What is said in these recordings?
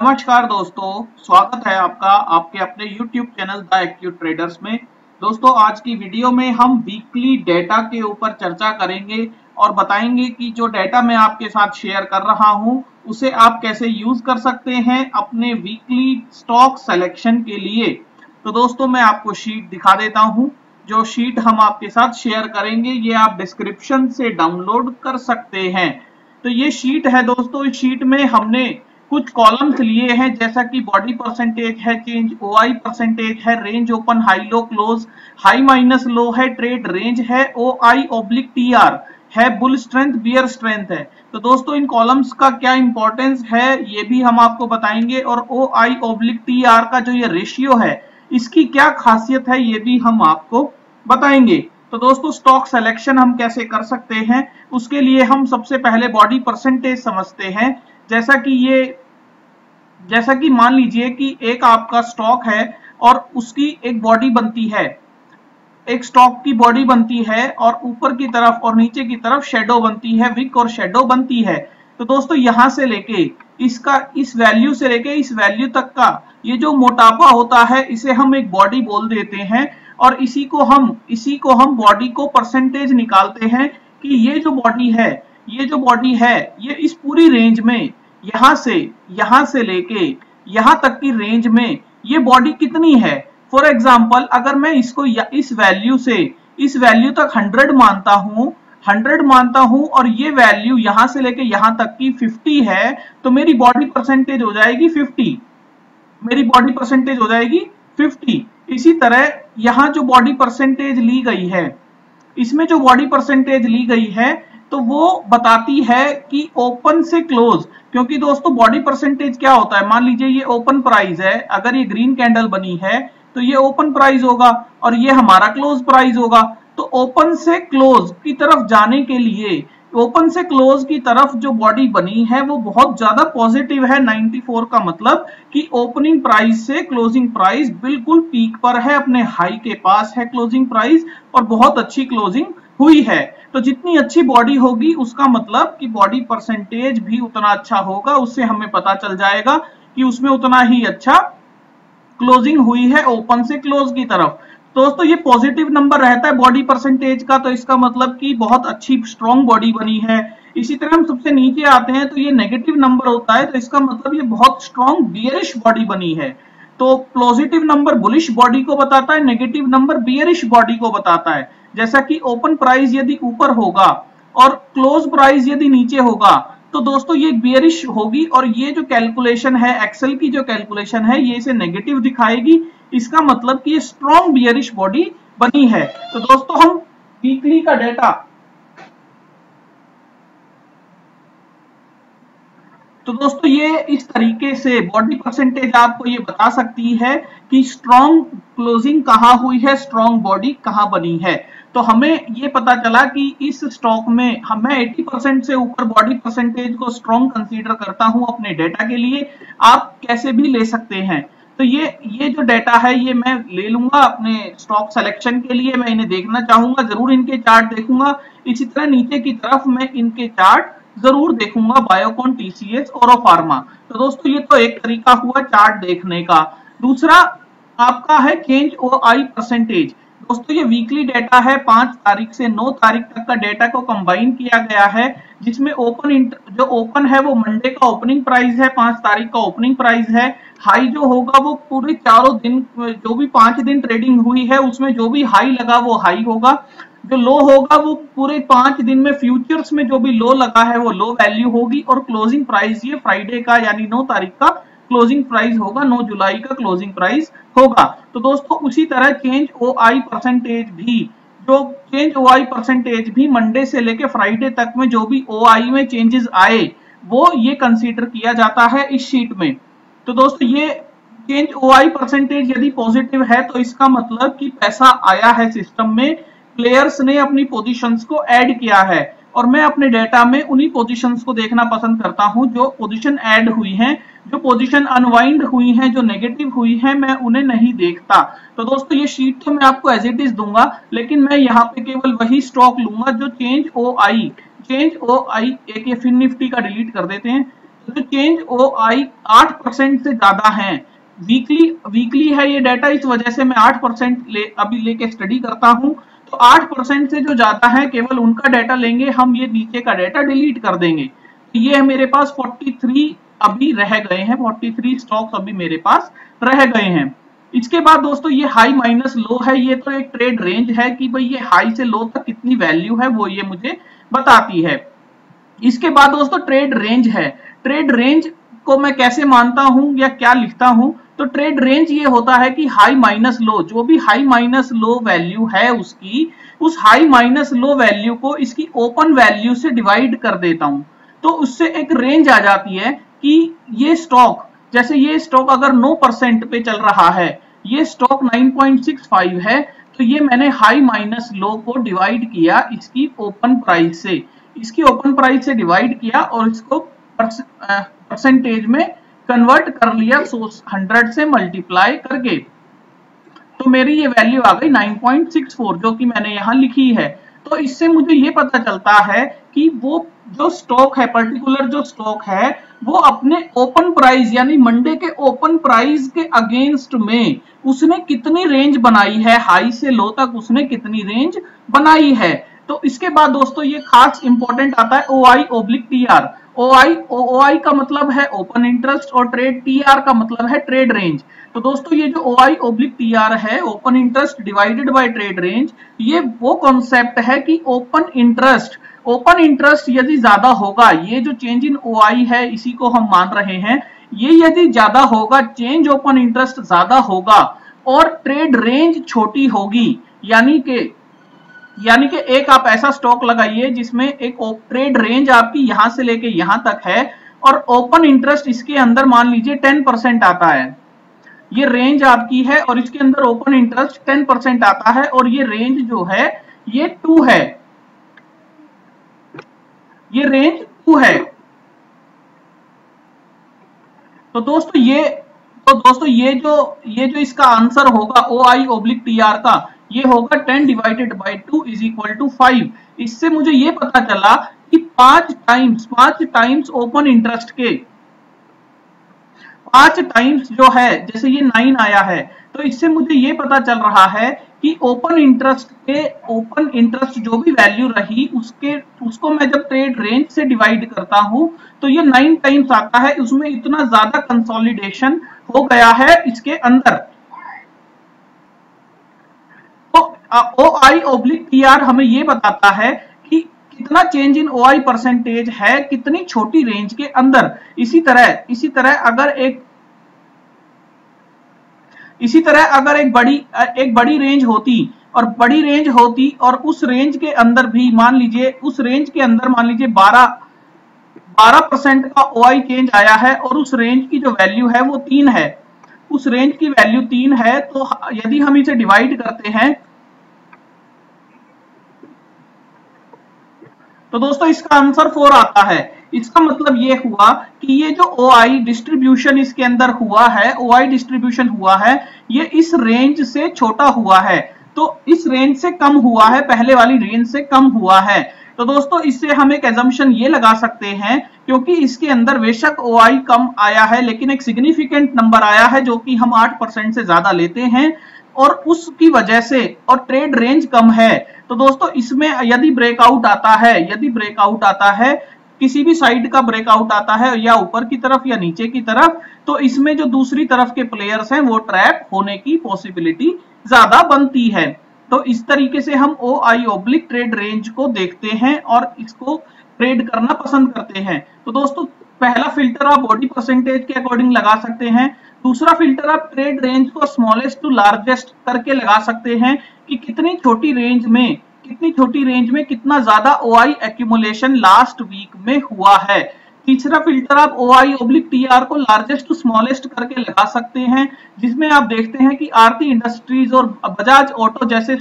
नमस्कार दोस्तों, स्वागत है आपका आपके अपने YouTube channel the acute traders में। दोस्तों, आज की वीडियो में हम वीकली डेटा के ऊपर चर्चा करेंगे और बताएंगे कि जो डेटा मैं आपके साथ शेयर कर रहा हूं उसे आप कैसे यूज कर सकते हैं अपने वीकली स्टॉक सिलेक्शन के लिए। तो दोस्तों, मैं आपको शीट दिखा देता हूं। जो शीट हम आपके साथ शेयर करेंगे ये आप डिस्क्रिप्शन से डाउनलोड कर सकते हैं। तो ये शीट है दोस्तों, इस शीट में हमने कुछ कॉलम्स लिए हैं, जैसा कि बॉडी परसेंटेज है, चेंज ओआई परसेंटेज है, range open high low close, high minus low है, ट्रेड रेंज है, ओआई ऑब्लिक टीआर है, बुल स्ट्रेंथ बियर स्ट्रेंथ है। तो दोस्तों, इन कॉलम्स का क्या इंपॉर्टेंस है ये भी हम आपको बताएंगे और ओआई ऑब्लिक टीआर का जो ये रेशियो है इसकी क्या खासियत है ये भी हम आपको बताएंगे। तो दोस्तों, स्टॉक सिलेक्शन हम कैसे कर सकते हैं उसके लिए हम सबसे पहले बॉडी परसेंटेज समझते हैं। जैसा कि मान लीजिए कि एक आपका स्टॉक है और उसकी एक बॉडी बनती है, एक स्टॉक की बॉडी बनती है और ऊपर की तरफ और नीचे की तरफ शेडो बनती है, विक और शेडो बनती है। तो दोस्तों, यहां से लेके इस वैल्यू से लेके इस वैल्यू तक का ये जो मोटापा होता है इसे हम एक बॉडी बोल देते हैं और इसी को हम बॉडी को परसेंटेज निकालते हैं कि ये जो बॉडी है ये इस पूरी रेंज में यहां से लेके यहां तक की रेंज में ये बॉडी कितनी है। फॉर एग्जाम्पल, अगर मैं इसको इस वैल्यू तक 100 मानता हूं और ये वैल्यू यहां से लेके यहां तक की 50 है तो मेरी बॉडी परसेंटेज हो जाएगी 50। इसी तरह यहां जो बॉडी परसेंटेज ली गई है, इसमें जो बॉडी परसेंटेज ली गई है तो वो बताती है कि ओपन से क्लोज, क्योंकि दोस्तों बॉडी परसेंटेज क्या होता है, मान लीजिए ये ओपन प्राइस है, अगर ये ग्रीन कैंडल बनी है तो ये ओपन प्राइस होगा और ये हमारा क्लोज प्राइस होगा। तो ओपन से क्लोज की तरफ जाने के लिए, ओपन से क्लोज की तरफ जो बॉडी बनी है वो बहुत ज्यादा पॉजिटिव है। 94 का मतलब कि ओपनिंग प्राइस से क्लोजिंग प्राइस बिल्कुल पीक पर है, अपने हाई के पास है क्लोजिंग प्राइस और बहुत अच्छी क्लोजिंग हुई है। तो जितनी अच्छी बॉडी होगी उसका मतलब कि बॉडी परसेंटेज भी उतना अच्छा होगा, उससे हमें पता चल जाएगा कि उसमें उतना ही अच्छा क्लोजिंग हुई है ओपन से क्लोज की तरफ। दोस्तों, ये पॉजिटिव नंबर रहता है बॉडी परसेंटेज का, तो इसका मतलब कि बहुत अच्छी स्ट्रॉन्ग बॉडी बनी है। इसी तरह हम सबसे नीचे आते हैं तो ये नेगेटिव नंबर होता है, तो इसका मतलब ये बहुत स्ट्रॉन्ग बियरिश बॉडी बनी है। तो पॉजिटिव नंबर बुलिश बॉडी को बताता है, नेगेटिव नंबर बियरिश बॉडी को बताता है। जैसा कि ओपन प्राइस यदि ऊपर होगा और क्लोज प्राइस यदि नीचे होगा तो दोस्तों ये बियरिश होगी और ये जो कैलकुलेशन है, एक्सेल की जो कैलकुलेशन है, ये इसे नेगेटिव दिखाएगी। इसका मतलब कि ये स्ट्रॉन्ग बियरिश बॉडी बनी है। तो दोस्तों, हम वीकली का डेटा तो दोस्तों ये इस तरीके से बॉडी परसेंटेज आपको ये बता सकती है कि स्ट्रॉन्ग क्लोजिंग कहां हुई है, स्ट्रॉन्ग बॉडी कहां बनी है। तो हमें ये पता चला कि इस स्टॉक में मैं 80% से ऊपर बॉडी परसेंटेज को स्ट्रॉन्ग कंसीडर करता हूं अपने डेटा के लिए। आप कैसे भी ले सकते हैं। तो ये जो डेटा है ये मैं ले लूंगा अपने स्टॉक सिलेक्शन के लिए, मैं इन्हें देखना चाहूंगा, जरूर इनके चार्ट देखूंगा। इसी तरह नीचे की तरफ मैं इनके चार्ट जरूर देखूंगा, बायोकॉन, टीसीएस, और फार्मा। तो दोस्तों, ये तो एक तरीका हुआ चार्ट देखने का। दूसरा आपका है चेंज ओआई परसेंटेज। दोस्तों, ये वीकली डेटा है, 5 तारीख से 9 तारीख तक का डेटा को कंबाइन किया गया है, जिसमें जो ओपन है वो मंडे का ओपनिंग प्राइस है, 5 तारीख का ओपनिंग प्राइस है। हाई जो होगा वो पूरे चारों दिन, जो भी 5 दिन ट्रेडिंग हुई है उसमें जो भी हाई लगा वो हाई होगा। जो लो होगा वो पूरे 5 दिन में फ्यूचर्स में जो भी लो लगा है वो लो वैल्यू होगी और क्लोजिंग प्राइस ये फ्राइडे का यानी 9 तारीख का क्लोजिंग प्राइस होगा, 9 जुलाई का क्लोजिंग प्राइस होगा। तो दोस्तों, उसी तरह चेंज ओआई परसेंटेज भी मंडे से लेके फ्राइडे तक में जो भी ओआई में चेंजेस आए वो ये कंसीडर किया जाता है इस शीट में। तो दोस्तों, ये चेंज ओआई परसेंटेज यदि पॉजिटिव है तो इसका मतलब कि पैसा आया है सिस्टम में, प्लेयर्स ने अपनी पोजीशंस को ऐड किया है और मैं अपने डेटा में उन्हीं पोजीशंस को देखना पसंद करता हूं जो पोजीशन ऐड हुई हैं। जो पोजीशन अनवाइंड हुई हैं, जो नेगेटिव हुई हैं, मैं उन्हें नहीं देखता। तो दोस्तों, ये शीट तो मैं आपको एज इट इज दूंगा, लेकिन मैं यहाँ पे केवल वही स्टॉक लूंगा जो चेंज ओआई, एक ये फिन निफ्टी का डिलीट कर देते हैं, तो जो चेंज ओ आई 8% से ज्यादा है, वीकली है ये डाटा, इस वजह से मैं 8% अभी लेके स्टडी करता हूं। तो 8% से जो ज्यादा है केवल उनका डाटा लेंगे हम, ये नीचे का डाटा डिलीट कर देंगे। तो ये मेरे पास 43 अभी रह गए हैं, 43 स्टॉक्स अभी मेरे पास रह गए हैं। इसके बाद दोस्तों ये हाई माइनस लो है, ये तो एक ट्रेड रेंज है कि भाई ये हाई से लो तक कितनी वैल्यू है वो ये मुझे बताती है। इसके बाद दोस्तों ट्रेड रेंज है। ट्रेड रेंज को मैं कैसे मानता हूं या क्या लिखता हूं, तो ट्रेड रेंज ये होता है कि हाई माइनस लो, जो भी हाई माइनस लो वैल्यू है उसकी, उस हाई माइनस लो वैल्यू को इसकी ओपन वैल्यू से डिवाइड कर देता हूं, तो उससे एक रेंज आ जाती है कि ये स्टॉक, जैसे ये स्टॉक अगर 9% पे चल रहा है, ये स्टॉक 9.65 है, तो ये मैंने हाई माइनस लो को डिवाइड किया इसकी ओपन प्राइस से, इसकी ओपन प्राइस से डिवाइड किया और इसको परसेंटेज में कन्वर्ट कर लिया 100 से मल्टीप्लाई करके, तो मेरी ये वैल्यू आ गई 9.64 जो कि मैंने यहां लिखी है। तो इससे मुझे ये पता चलता है कि वो जो स्टॉक है, पर्टिकुलर जो स्टॉक है, वो अपने ओपन प्राइस यानी मंडे के ओपन प्राइस के अगेंस्ट में उसने कितनी रेंज बनाई है, हाई से लो तक उसने कितनी रेंज बनाई है। तो इसके बाद दोस्तों ये खास इंपॉर्टेंट आता है OI/TR। OI का मतलब है ओपन इंटरेस्ट और TR का मतलब है ट्रेड रेंज। तो दोस्तों ये जो OI/TR है, open interest divided by trade range, ये वो कॉन्सेप्ट है कि ओपन इंटरेस्ट यदि ज्यादा होगा, ये जो चेंज इन OI है इसी को हम मान रहे हैं, ये यदि ज्यादा होगा, चेंज ओपन इंटरेस्ट ज्यादा होगा और ट्रेड रेंज छोटी होगी, यानी कि एक आप ऐसा स्टॉक लगाइए जिसमें एक ट्रेड रेंज आपकी यहां से लेके यहां तक है और ओपन इंटरेस्ट इसके अंदर मान लीजिए 10% आता है, ये रेंज आपकी है और इसके अंदर ओपन इंटरेस्ट 10% आता है और ये रेंज जो है ये 2 है, ये रेंज 2 है। तो दोस्तों ये जो इसका आंसर होगा OI/TR का, ये होगा 10 divided by 2 is equal to 5। इससे मुझे ये पता चला कि 5 टाइम्स ओपन इंटरेस्ट के 5 टाइम्स जो है, जैसे ये 9 आया है, तो इससे मुझे ये पता चल रहा है कि ओपन इंटरेस्ट जो भी वैल्यू रही उसको मैं जब ट्रेड रेंज से डिवाइड करता हूं तो ये 9 टाइम्स आता है, उसमें इतना ज्यादा कंसोलिडेशन हो गया है इसके अंदर। तो OI/TR हमें ये बताता है कि कितना चेंज इन OI परसेंटेज है कितनी छोटी रेंज के अंदर। इसी तरह अगर एक बड़ी रेंज होती और उस रेंज के अंदर भी मान लीजिए 12% का OI चेंज आया है और उस रेंज की जो वैल्यू है वो 3 है, उस रेंज की वैल्यू 3 है, तो यदि हम इसे डिवाइड करते हैं तो दोस्तों इसका आंसर 4 आता है। इसका मतलब ये हुआ कि ये जो OI डिस्ट्रीब्यूशन इसके अंदर हुआ है, OI डिस्ट्रीब्यूशन हुआ है, ये इस रेंज से छोटा हुआ है, तो इस रेंज से कम हुआ है, पहले वाली रेंज से कम हुआ है। तो दोस्तों इससे हम एक एजम्पशन ये लगा सकते हैं, क्योंकि इसके अंदर बेशक OI कम आया है लेकिन एक सिग्निफिकेंट नंबर आया है जो कि हम 8% से ज्यादा लेते हैं और उसकी वजह से, और ट्रेड रेंज कम है, तो दोस्तों इसमें यदि ब्रेकआउट आता है, किसी भी साइड का ब्रेकआउट आता है या ऊपर की तरफ या नीचे की तरफ, तो इसमें जो दूसरी तरफ के प्लेयर्स हैं वो ट्रैप होने की पॉसिबिलिटी ज्यादा बनती है। तो इस तरीके से हम OI/ट्रेड रेंज को देखते हैं और इसको ट्रेड करना पसंद करते हैं। तो दोस्तों पहला फिल्टर आप बॉडी परसेंटेज के अकॉर्डिंग लगा सकते हैं, दूसरा फिल्टर आप ट्रेड रेंज को स्मॉलेस्ट टू लार्जेस्ट करके लगा सकते हैं कि कितनी छोटी रेंज में कितना ज्यादा OI एक्यूमुलेशन लास्ट वीक में हुआ है। तीसरा फिल्टर आप OI/TR को लार्जेस्ट टू स्मॉलेस्ट करके लगा सकते हैं, जिसमें आप देखते हैं कि आरती इंडस्ट्रीज और बजाज ऑटो जैसे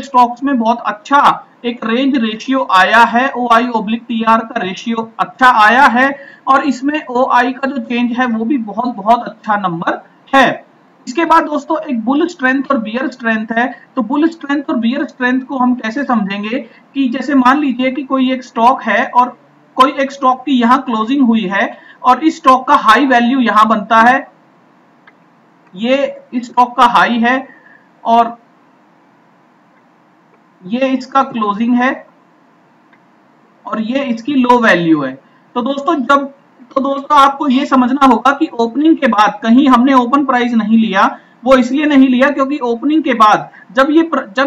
स्टॉक्स में बहुत अच्छा एक रेंज रेशियो आया है, OI/TR का रेशियो अच्छा आया है और इसमें OI का जो चेंज है वो भी बहुत बहुत अच्छा नंबर है। इसके बाद दोस्तों एक बुल स्ट्रेंथ और बियर स्ट्रेंथ है। तो बुल स्ट्रेंथ और बियर स्ट्रेंथ को हम कैसे समझेंगे कि जैसे मान लीजिए कि कोई एक स्टॉक है और कोई एक स्टॉक की यहां क्लोजिंग हुई है और इस स्टॉक का हाई वैल्यू यहां बनता है, ये इस स्टॉक का हाई है और ये इसका क्लोजिंग है और ये इसकी लो वैल्यू है। तो दोस्तों आपको ये समझना होगा कि ओपनिंग के बाद कहीं हमने ओपन प्राइस नहीं लिया, वो इसलिए नहीं लिया क्योंकि ओपनिंग के बाद जब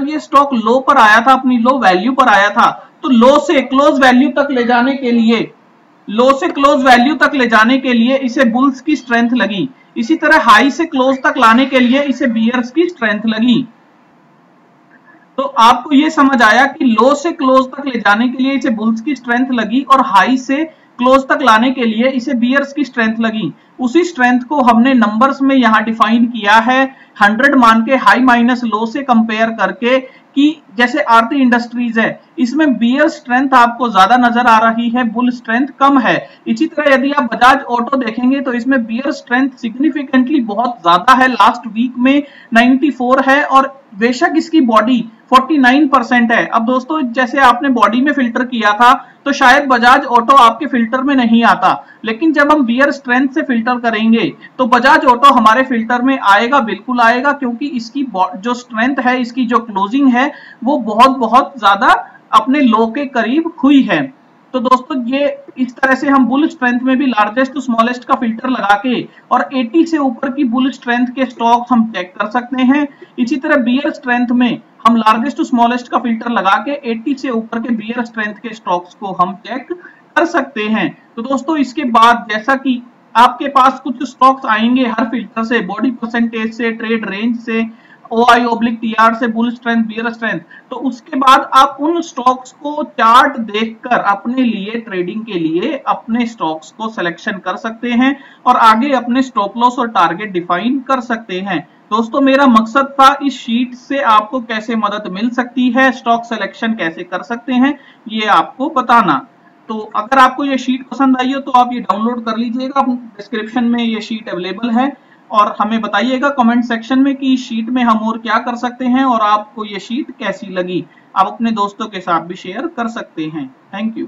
ये स्टॉक लो पर आया था, अपनी लो वैल्यू पर आया था, तो लो से क्लोज वैल्यू तक ले जाने के लिए इसे बुल्स की स्ट्रेंथ लगी। इसी तरह हाई से क्लोज तक लाने के लिए इसे बियर्स की स्ट्रेंथ लगी। तो आपको ये समझ आया कि लो से क्लोज तक ले जाने के लिए इसे बुल्स की स्ट्रेंथ लगी और हाई से क्लोज तक लाने के लिए इसे बियर्स की स्ट्रेंथ लगी। उसी स्ट्रेंथ को हमने नंबर्स में यहां डिफाइन किया है 100 मान के हाई माइनस लो से कंपेयर करके, कि जैसे आरती इंडस्ट्रीज है, इसमें बियर स्ट्रेंथ आपको ज्यादा नजर आ रही है, बुल स्ट्रेंथ कम है। इसी तरह यदि आप बजाज ऑटो देखेंगे तो इसमें बियर स्ट्रेंथ सिग्निफिकेंटली बहुत ज्यादा है, लास्ट वीक में 94 है और बेशक इसकी बॉडी 49% है। अब दोस्तों जैसे आपने बॉडी में फिल्टर किया था तो शायद बजाज ऑटो आपके फिल्टर में नहीं आता, लेकिन जब हम बियर स्ट्रेंथ से फिल्टर करेंगे तो बजाज ऑटो हमारे फिल्टर में आएगा, बिल्कुल आएगा, क्योंकि इसकी जो स्ट्रेंथ है, इसकी जो क्लोजिंग है वो बहुत ज्यादा अपने लो के करीब हुई है। तो दोस्तों ये इस तरह से हम बुल स्ट्रेंथ में भी लार्जेस्ट टू स्मॉलेस्ट का फिल्टर लगा के और 80 से ऊपर की बुल स्ट्रेंथ के स्टॉक्स हम चेक कर सकते हैं। इसी तरह बियर स्ट्रेंथ में हम लार्जेस्ट टू स्मॉलेस्ट का फिल्टर लगा के 80 से ऊपर के बियर स्ट्रेंथ के स्टॉक्स को हम चेक कर सकते हैं। तो दोस्तों इसके बाद जैसा कि आपके पास कुछ स्टॉक्स आएंगे हर फिल्टर से, बॉडी परसेंटेज से, ट्रेड रेंज से, OI/TR से, बुल स्ट्रेंथ, बियर स्ट्रेंथ, तो उसके बाद आप उन स्टॉक्स को चार्ट देखकर अपने लिए ट्रेडिंग के लिए अपने स्टॉक्स को सिलेक्शन कर सकते हैं और आगे अपने स्टॉप लॉस और टारगेट डिफाइन कर सकते हैं। दोस्तों मेरा मकसद था इस शीट से आपको कैसे मदद मिल सकती है, स्टॉक सिलेक्शन कैसे कर सकते हैं, ये आपको बताना। तो अगर आपको ये शीट पसंद आई हो तो आप ये डाउनलोड कर लीजिएगा, डिस्क्रिप्शन में ये शीट अवेलेबल है और हमें बताइएगा कमेंट सेक्शन में कि इस शीट में हम और क्या कर सकते हैं और आपको ये शीट कैसी लगी। आप अपने दोस्तों के साथ भी शेयर कर सकते हैं। Thank you.